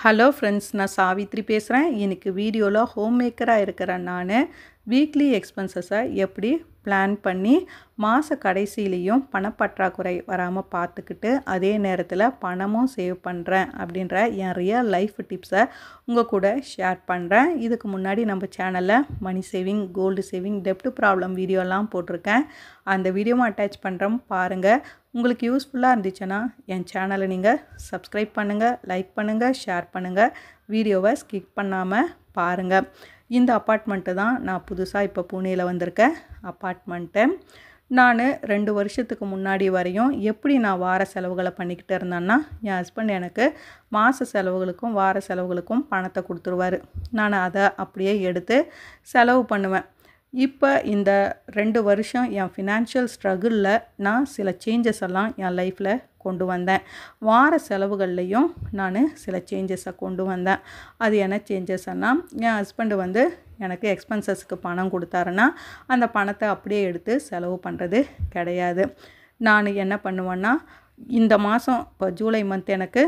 Hello friends, நான் சாவித்ரி பேசுகிறேன். இன்னைக்கு வீடியோவில் ஹோம் மேக்கராக இருக்கிறேன். நான் வீக்லி எக்ஸ்பென்சஸை எப்படி பிளான் பண்ணி மாத கடைசியிலையும் பணப்பற்றாக்குறை வராமல் பார்த்துக்கிட்டு அதே நேரத்தில் பணமும் சேவ் பண்ணுறேன் அப்படின்ற என் ரியல் லைஃப் டிப்ஸை உங்கள் கூட ஷேர் பண்ணுறேன். இதுக்கு முன்னாடி நம்ம சேனலில் மணி சேவிங், கோல்டு சேவிங், டெப்ட் ப்ராப்ளம் வீடியோலாம் போட்டிருக்கேன். அந்த வீடியோவும் அட்டாச் பண்ணுறோம், பாருங்கள். உங்களுக்கு யூஸ்ஃபுல்லாக இருந்துச்சுன்னா என் சேனலை நீங்கள் சப்ஸ்கிரைப் பண்ணுங்கள், லைக் பண்ணுங்கள், ஷேர் பண்ணுங்கள். வீடியோவை ஸ்கிப் பண்ணாமல் பாருங்கள். இந்த அப்பார்ட்மெண்ட்டு தான் நான் புதுசாக இப்போ புனேயில் வந்திருக்கேன் அப்பார்ட்மெண்ட்டு. நான் 2 வருஷத்துக்கு முன்னாடி வரையும் எப்படி நான் வார செலவுகளை பண்ணிக்கிட்டு இருந்தேன்னா, என் ஹஸ்பண்ட் எனக்கு மாத செலவுகளுக்கும் வார செலவுகளுக்கும் பணத்தை கொடுத்துருவார். நான் அதை அப்படியே எடுத்து செலவு பண்ணுவேன். இப்போ இந்த 2 வருஷம் என் ஃபினான்ஷியல் ஸ்ட்ரகிளில் நான் சில சேஞ்சஸ் எல்லாம் என் லைஃப்பில் கொண்டு வந்தேன். வார செலவுகள்லையும் நான் சில சேஞ்சஸை கொண்டு வந்தேன். அது என்ன சேஞ்சஸ்ன்னா, என் ஹஸ்பண்டு எனக்கு எக்ஸ்பென்சஸ்க்கு பணம் கொடுத்தாருன்னா அந்த பணத்தை அப்படியே எடுத்து செலவு பண்ணுறது கிடையாது. நான் என்ன பண்ணுவேன்னா, இந்த மாதம் இப்போ ஜூலை மந்த் எனக்கு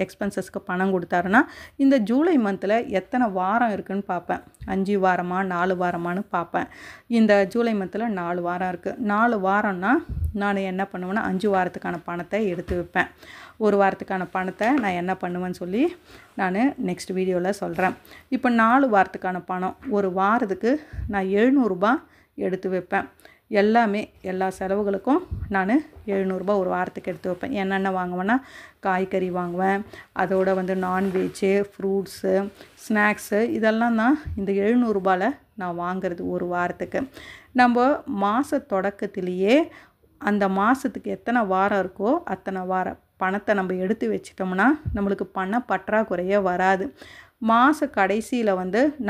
எக்ஸ்பென்சஸ்க்கு பணம் கொடுத்தாருன்னா இந்த ஜூலை மந்தில் எத்தனை வாரம் இருக்குதுன்னு பார்ப்பேன். 5 வாரமா 4 வாரமானு பார்ப்பேன். இந்த ஜூலை மந்தில் 4 வாரம் இருக்குது. 4 வாரம்னா நான் என்ன பண்ணுவேன்னா 5 வாரத்துக்கான பணத்தை எடுத்து வைப்பேன். 1 வாரத்துக்கான பணத்தை நான் என்ன பண்ணுவேன்னு சொல்லி நான் நெக்ஸ்ட் வீடியோவில் சொல்கிறேன். இப்போ 4 வாரத்துக்கான பணம், ஒரு வாரத்துக்கு நான் 700 ரூபாய் எடுத்து வைப்பேன். எல்லா செலவுகளுக்கும் நான் 700 ரூபாய் ஒரு வாரத்துக்கு எடுத்து வைப்பேன். என்னென்ன வாங்குவேன்னா, காய்கறி வாங்குவேன், அதோட நான்வெஜ்ஜு, ஃப்ரூட்ஸு, ஸ்நாக்ஸு, இதெல்லாம் தான் இந்த 700 ரூபாயில் நான் வாங்குறது ஒரு வாரத்துக்கு. நம்ம மாத தொடக்கத்திலேயே அந்த மாதத்துக்கு எத்தனை வாரம் இருக்கோ அத்தனை வாரம் பணத்தை நம்ம எடுத்து வச்சிட்டோம்னா நம்மளுக்கு பண பற்றாக்குறையே வராது. மாத கடைசியில்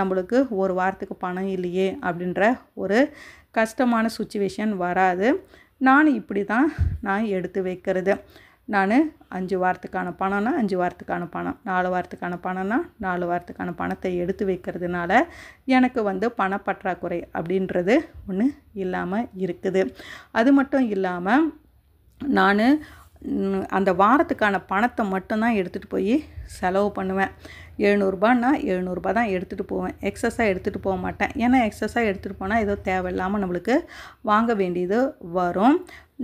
நம்மளுக்கு ஒரு வாரத்துக்கு பணம் இல்லையே அப்படின்ற ஒரு கஷ்டமான சுச்சுவேஷன் வராது. நான் இப்படி தான் நான் எடுத்து வைக்கிறது. நான் 5 வாரத்துக்கான பணம்னா 5 வாரத்துக்கான பணம், 4 வாரத்துக்கான பணம்னா 4 வாரத்துக்கான பணத்தை எடுத்து வைக்கிறதுனால எனக்கு பணப்பற்றாக்குறை அப்படின்றது ஒன்று இல்லாமல் இருக்குது. அது மட்டும் இல்லாமல் நான் அந்த வாரத்துக்கான பணத்தை மட்டும்தான் எடுத்துகிட்டு போய் செலவு பண்ணுவேன். 700 ரூபான்னா 700 ரூபாய் தான் எடுத்துகிட்டு போவேன். எக்ஸஸாக எடுத்துகிட்டு போக மாட்டேன். ஏன்னா எக்ஸஸாக எடுத்துகிட்டு போனால் ஏதோ தேவையில்லாமல் நம்மளுக்கு வாங்க வேண்டியது வரும்.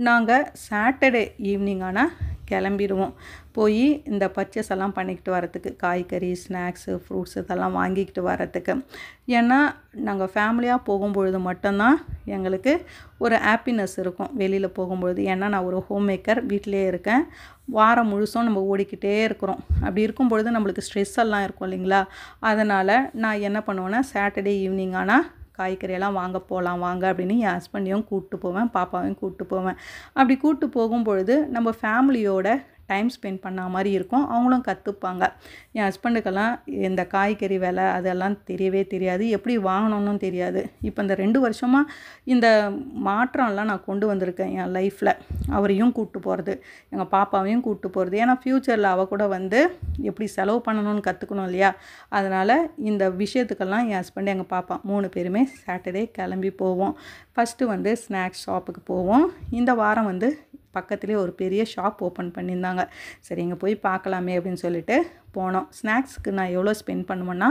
நாங்கள் சாட்டர்டே ஈவினிங் ஆனால் கிளம்பிடுவோம். போய் இந்த பர்ச்சேஸ் எல்லாம் பண்ணிக்கிட்டு வரத்துக்கு, காய்கறி, ஸ்நாக்ஸு, ஃப்ரூட்ஸ் இதெல்லாம் வாங்கிக்கிட்டு வரத்துக்கு. ஏன்னா நாங்கள் ஃபேமிலியாக போகும்பொழுது மட்டும்தான் எங்களுக்கு ஒரு ஹாப்பினஸ் இருக்கும் வெளியில் போகும்பொழுது. ஏன்னா நான் ஒரு ஹோம் மேக்கர், வீட்டிலே இருக்கேன். வாரம் முழுசும் நம்ம ஓடிக்கிட்டே இருக்கிறோம். அப்படி இருக்கும்பொழுது நம்மளுக்கு ஸ்ட்ரெஸ் எல்லாம் இருக்கும் இல்லைங்களா. அதனால் நான் என்ன பண்ணுவேன்னா, சாட்டர்டே ஈவினிங் ஆனால் காய்கறியெல்லாம் வாங்க போகலாம் வாங்க அப்படின்னு என் ஹஸ்பண்டையும் கூப்பிட்டு போவேன், பாப்பாவையும் கூப்பிட்டு போவேன். அப்படி கூப்பிட்டு போகும்பொழுது நம்ம ஃபேமிலியோட டைம் ஸ்பெண்ட் பண்ண மாதிரி இருக்கும். அவங்களும் கற்றுப்பாங்க. என் ஹஸ்பண்டுக்கெல்லாம் இந்த காய்கறி விலை அதெல்லாம் தெரியவே தெரியாது, எப்படி வாங்கணும்னு தெரியாது. இப்போ இந்த 2 வருஷமாக இந்த மாற்றம்லாம் நான் கொண்டு வந்திருக்கேன் என் லைஃப்பில். அவரையும் கூப்பிட்டு போகிறது, எங்கள் பாப்பாவையும் கூப்பிட்டு போகிறது. ஏன்னா ஃப்யூச்சரில் அவள் கூட எப்படி செலவு பண்ணணும்னு கற்றுக்கணும் இல்லையா. அதனால் இந்த விஷயத்துக்கெல்லாம் என் ஹஸ்பண்ட், எங்கள் பாப்பா 3 பேருமே சாட்டர்டே கிளம்பி போவோம். ஃபஸ்ட்டு ஸ்நாக்ஸ் ஷாப்புக்கு போவோம். இந்த வாரம் பக்கத்துலேயே ஒரு பெரிய ஷாப் ஓப்பன் பண்ணியிருந்தாங்க. சரி, இங்கே போய் பார்க்கலாமே அப்படின்னு சொல்லிட்டு போனோம். ஸ்நாக்ஸுக்கு நான் எவ்வளோ ஸ்பெண்ட் பண்ணுவேன்னா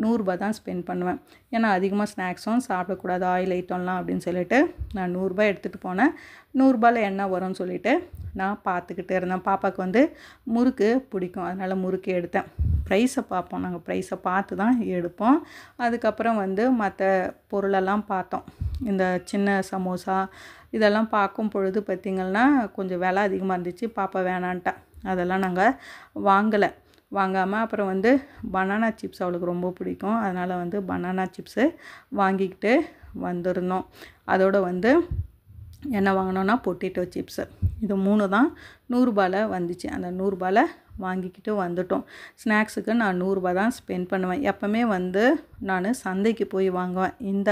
100 ரூபாய் தான் ஸ்பெண்ட் பண்ணுவேன். ஏன்னா அதிகமாக ஸ்நாக்ஸும் சாப்பிடக்கூடாது, ஆயில் ஐட்டம்லாம் அப்படின்னு சொல்லிட்டு நான் 100 ரூபாய் எடுத்துகிட்டு போனேன். 100 ரூபாயில் என்ன வரும்னு சொல்லிட்டு நான் பார்த்துக்கிட்டு இருந்தேன். பாப்பாவுக்கு முறுக்கு பிடிக்கும், அதனால் முறுக்கு எடுத்தேன். ப்ரைஸை பார்ப்போம், நாங்கள் ப்ரைஸை பார்த்து தான் எடுப்போம். அதுக்கப்புறம் மற்ற பொருளெல்லாம் பார்த்தோம். இந்த சின்ன சமோசா இதெல்லாம் பார்க்கும் பொழுது பார்த்திங்கன்னா கொஞ்சம் விலை அதிகமாக இருந்துச்சு. பாப்பா வேணான்ட்டா, அதெல்லாம் நாங்கள் வாங்காமல் அப்புறம் பனானா சிப்ஸ் அவளுக்கு ரொம்ப பிடிக்கும். அதனால் பனானா சிப்ஸு வாங்கிக்கிட்டு வந்திருந்தோம். அதோடு என்ன வாங்கினோன்னா பொட்டேட்டோ சிப்ஸு. இது 3 தான் 100 ரூபாயில் வந்துச்சு. அந்த 100 ரூபாயில் வாங்கிக்கிட்டு வந்துட்டோம். ஸ்நாக்ஸுக்கு நான் 100 ரூபாய் தான் ஸ்பெண்ட் பண்ணுவேன். எப்போவுமே நான் சந்தைக்கு போய் வாங்குவேன். இந்த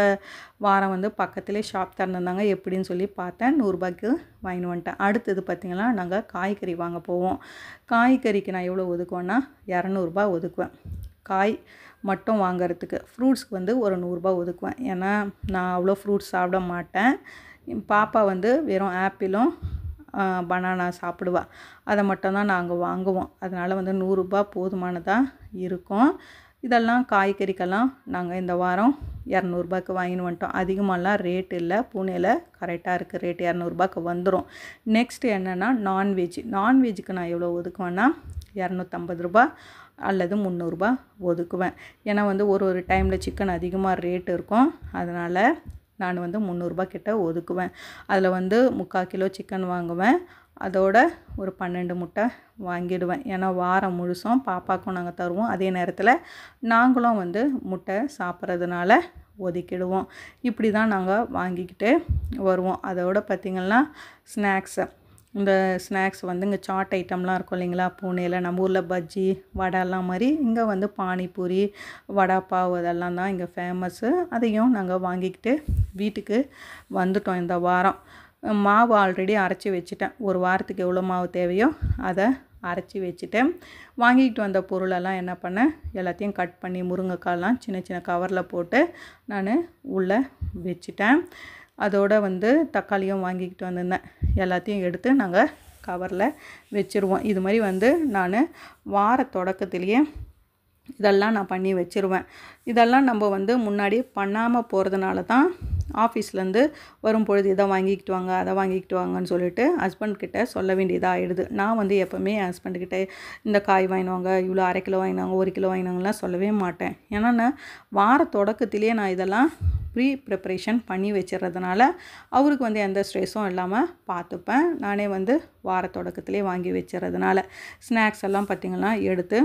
வாரம் பக்கத்துலேயே ஷாப் திறந்துருந்தாங்க, எப்படின்னு சொல்லி பார்த்தேன். 100 ரூபாய்க்கு வாங்கிட்டு வந்துட்டேன். அடுத்தது பார்த்திங்கன்னா நாங்கள் காய்கறி வாங்க போவோம். காய்கறிக்கு நான் எவ்வளோ ஒதுக்குவேன்னா 200 ரூபாய் ஒதுக்குவேன். காய் மட்டும் வாங்கிறதுக்கு. ஃப்ரூட்ஸ்க்கு ஒரு 100 ரூபாய் ஒதுக்குவேன். ஏன்னா நான் அவ்வளோ ஃப்ரூட்ஸ் சாப்பிட மாட்டேன். பாப்பா வெறும் ஆப்பிளும் பனானா சாப்பிடுவா. அதை மட்டும் தான் நாங்கள் வாங்குவோம். அதனால் வந்து ரூ. 100 போதுமானதாக இருக்கும். இதெல்லாம் காய்கறிக்கெல்லாம் நாங்கள் இந்த வாரம் ரூ. 200 வாங்கின்னு வந்துட்டோம். அதிகமாகலாம் ரேட் இல்லை. பூனேல கரெக்டாக இருக்குது ரேட். ரூ. 200 வந்துடும். நெக்ஸ்ட் என்னென்னா நான்வெஜ்ஜுக்கு நான் எவ்வளோ ஒதுக்குவேன்னா ரூ. 250 அல்லது ரூ. 300 ஒதுக்குவேன். ஏன்னா வந்து ஒரு டைமில் சிக்கன் அதிகமாக ரேட் இருக்கும். அதனால் நான் வந்து ரூ. 300 கிட்ட ஒதுக்குவேன். அதில் வந்து 3/4 கிலோ சிக்கன் வாங்குவேன். அதோட ஒரு 12 முட்டை வாங்கிடுவேன். ஏன்னா வாரம் முழுசும் பாப்பாவுக்கும் நாங்கள் தருவோம். அதே நேரத்தில் நாங்களும் வந்து முட்டை சாப்பிட்றதுனால ஒதுக்கிடுவோம். இப்படி தான் நாங்கள் வாங்கிக்கிட்டு வருவோம். அதோட பார்த்திங்கன்னா இந்த ஸ்நாக்ஸ் வந்து இங்கே சாட் ஐட்டம்லாம் இருக்கும் இல்லைங்களா. பூனேல நம்ம ஊரில் பஜ்ஜி வடைலாம் மாதிரி இங்கே வந்து பானிபூரி வடா பாவ் அதெல்லாம் தான் இங்கே ஃபேமஸ்ஸு. அதையும் நாங்கள் வாங்கிக்கிட்டு வீட்டுக்கு வந்துட்டோம். இந்த வாரம் மாவு ஆல்ரெடி அரைச்சி வச்சுட்டேன். ஒரு வாரத்துக்கு எவ்வளோ மாவு தேவையோ அதை அரைச்சி வச்சுட்டேன். வாங்கிக்கிட்டு வந்த பொருளெல்லாம் என்ன பண்ணேன், எல்லாத்தையும் கட் பண்ணி முருங்கைக்காயெல்லாம் சின்ன சின்ன கவரில் போட்டு நான் உள்ளே வச்சுட்டேன். அதோடு வந்து தக்காளியும் வாங்கிக்கிட்டு வந்திருந்தேன். எல்லாத்தையும் எடுத்து நாங்கள் கவரில் வச்சுருவோம். இது மாதிரி வந்து நான் வார தொடக்கத்துலேயே இதெல்லாம் நான் பண்ணி வச்சுருவேன். இதெல்லாம் நம்ம வந்து முன்னாடி பண்ணாமல் போகிறதுனால தான் ஆஃபீஸ்லேருந்து வரும்பொழுது இதை வாங்கிக்கிட்டு வாங்க அதை வாங்கிக்கிட்டு வாங்கன்னு சொல்லிட்டு ஹஸ்பண்ட்கிட்ட சொல்ல வேண்டியதாக ஆகிடுது. நான் வந்து எப்போவுமே என் ஹஸ்பண்ட்கிட்ட இந்த காய் வாங்கினாங்க, இவ்வளோ 1/2 கிலோ வாங்கினாங்க, 1 கிலோ வாங்கினாங்கலாம் சொல்லவே மாட்டேன். ஏன்னா நான் வார தொடக்கத்திலேயே நான் இதெல்லாம் ப்ரிப்ரேஷன் பண்ணி வச்சிடுறதுனால அவருக்கு வந்து எந்த ஸ்ட்ரெஸ்ஸும் இல்லாமல் பார்த்துப்பேன். நானே வந்து வார தொடக்கத்திலே வாங்கி வச்சிடுறதுனால ஸ்நாக்ஸ் எல்லாம் பார்த்திங்கன்னா எடுத்து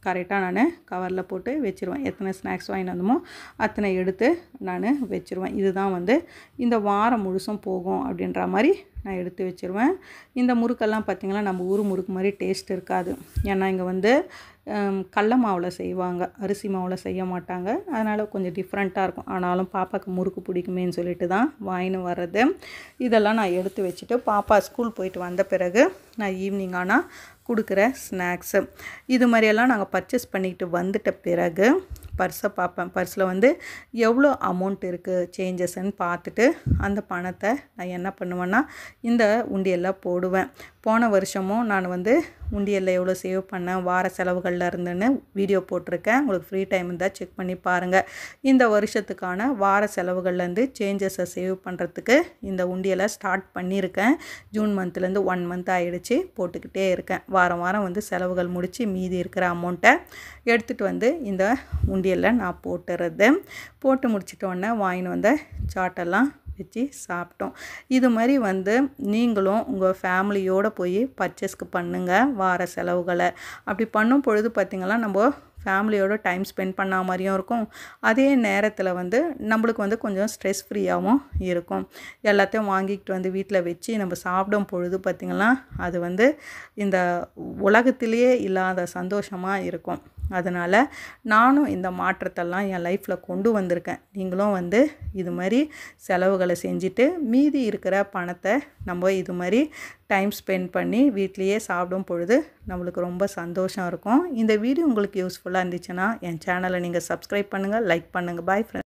கரெக்டாக நான் கவரில் போட்டு வச்சுருவேன். எத்தனை ஸ்நாக்ஸ் வாங்கிட்டு வந்தோமோ அத்தனை எடுத்து நான் வச்சுருவேன். இதுதான் வந்து இந்த வாரம் முழுசும் போகும் அப்படின்ற மாதிரி நான் எடுத்து வச்சுருவேன். இந்த முறுக்கெல்லாம் பார்த்திங்கன்னா நம்ம ஊர் முறுக்கு மாதிரி டேஸ்ட் இருக்காது. ஏன்னா இங்கே வந்து கடல மாவில் செய்வாங்க, அரிசி மாவில் செய்ய மாட்டாங்க. அதனால் கொஞ்சம் டிஃப்ரெண்ட்டாக இருக்கும். ஆனாலும் பாப்பாவுக்கு முறுக்கு பிடிக்குமேன்னு சொல்லிட்டு தான் வாங்கின்னு வர்றது. இதெல்லாம் நான் எடுத்து வச்சுட்டு பாப்பா ஸ்கூல் போயிட்டு வந்த பிறகு நான் ஈவினிங் ஆனால் கொடுக்குற ஸ்நாக்ஸு இது மாதிரியெல்லாம் நாங்கள் பர்ச்சேஸ் பண்ணிக்கிட்டு வந்துட்ட பிறகு பர்ஸை பார்ப்பேன். பர்ஸில் வந்து எவ்வளோ அமௌண்ட் இருக்குது சேஞ்சஸ்ன்னு பார்த்துட்டு அந்த பணத்தை நான் என்ன பண்ணுவேன்னா இந்த உண்டியலில் போடுவேன். போன வருஷமும் நான் வந்து உண்டியலில் எவ்வளோ சேவ் பண்ணேன் வார செலவுகளில் இருந்துன்னு வீடியோ போட்டிருக்கேன். உங்களுக்கு ஃப்ரீ டைம் இருந்தால் செக் பண்ணி பாருங்கள். இந்த வருஷத்துக்கான வார செலவுகள்லேருந்து சேஞ்சஸை சேவ் பண்ணுறதுக்கு இந்த உண்டியலை ஸ்டார்ட் பண்ணியிருக்கேன். ஜூன் மந்த்லேருந்து 1 மந்த் ஆகிடுச்சு போட்டுக்கிட்டே இருக்கேன். வாரம் வாரம் வந்து செலவுகள் முடித்து மீதி இருக்கிற அமௌண்ட்டை எடுத்துகிட்டு வந்து இந்த உண்டியலில் நான் போட்டு முடிச்சிட்டோன்னே வாங்கின்னு வந்த சாட்டெல்லாம் வச்சு சாப்பிட்டோம். இது மாதிரி வந்து நீங்களும் உங்கள் ஃபேமிலியோடு போய் பர்ச்சேஸ்க்கு பண்ணுங்கள் வார செலவுகளை. அப்படி பண்ணும் பொழுது பார்த்திங்கன்னா நம்ம ஃபேமிலியோட டைம் ஸ்பெண்ட் பண்ண மாதிரியும் இருக்கும். அதே நேரத்தில் வந்து நம்மளுக்கு வந்து கொஞ்சம் ஸ்ட்ரெஸ் ஃப்ரீயாகவும் இருக்கும். எல்லாத்தையும் வாங்கிக்கிட்டு வந்து வீட்டில் வச்சு நம்ம சாப்பிடும் பொழுது பார்த்திங்கன்னா அது வந்து இந்த உலகத்திலேயே இல்லாத சந்தோஷமாக இருக்கும். அதனால் நானும் இந்த மாற்றத்தெல்லாம் என் லைஃப்பில் கொண்டு வந்திருக்கேன். நீங்களும் வந்து இது மாதிரி செலவுகளை செஞ்சுட்டு மீதி இருக்கிற பணத்தை நம்ம இது மாதிரி டைம் ஸ்பெண்ட் பண்ணி வீட்லேயே சாப்பிடும் பொழுது நம்மளுக்கு ரொம்ப சந்தோஷம் இருக்கும். இந்த வீடியோ உங்களுக்கு யூஸ்ஃபுல்லாக இருந்துச்சுன்னா என் சேனலை நீங்கள் சப்ஸ்கிரைப் பண்ணுங்கள், லைக் பண்ணுங்கள். Bye friends.